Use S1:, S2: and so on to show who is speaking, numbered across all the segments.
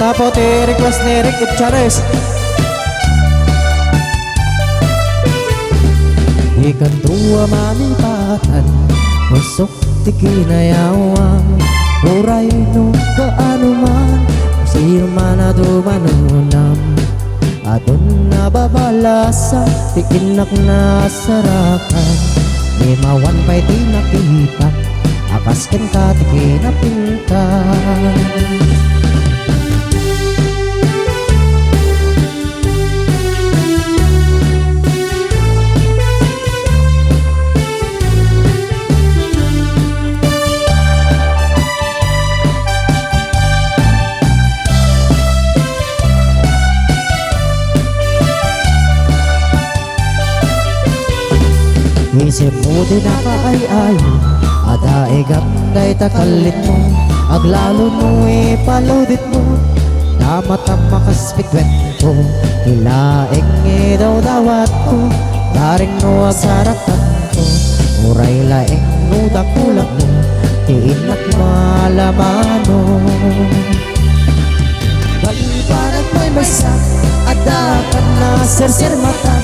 S1: Tapo ti request ni Rick Chares. Ikan tua malipatan, usok ti kinayawang, uray no kaanuman, sino man na dumanunam. Adun na babalasa, ti inak na sarakan, di mawan pa'y di nakita, akas ken ka ti kinapintan. Isip mo din na kaay-ay, adae gamday takalit mo, aglalo mo ipaludit mo, damatang makaspitwet ko, hilaing daw dawat ko, daring no agsaratan ko, uray laing no dakulag mo, tiinak malamano. Balibanag mo'y masak, adakan na sirsir mata,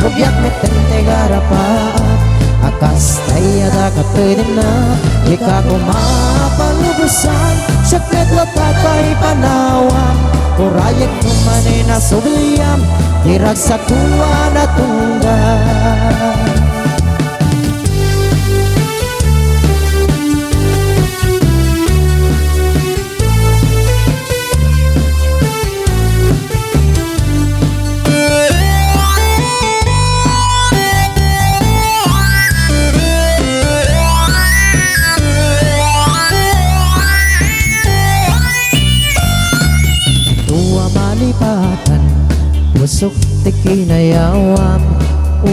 S1: rubyak metente garapaan, akas tayo da kapinin na, di ka kumapalubusan, syakit latat pa'y panawang, kurayag kumanay na subliyam, dirag sa kuwa na tunggal. Usok ti kinayawam,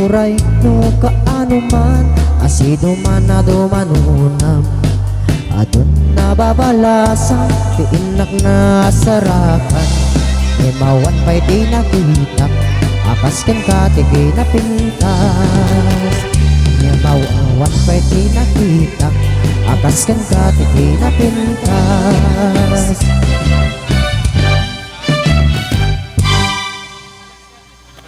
S1: uray no kaanuman, asido man na dumanunam. Adun na babalasa, ti inak na sarakan, di mawan pa'y di nakita, akas ken ka ti kinapintas. Di mawan pa'y di nakita, akas ken ka ti kinapintas.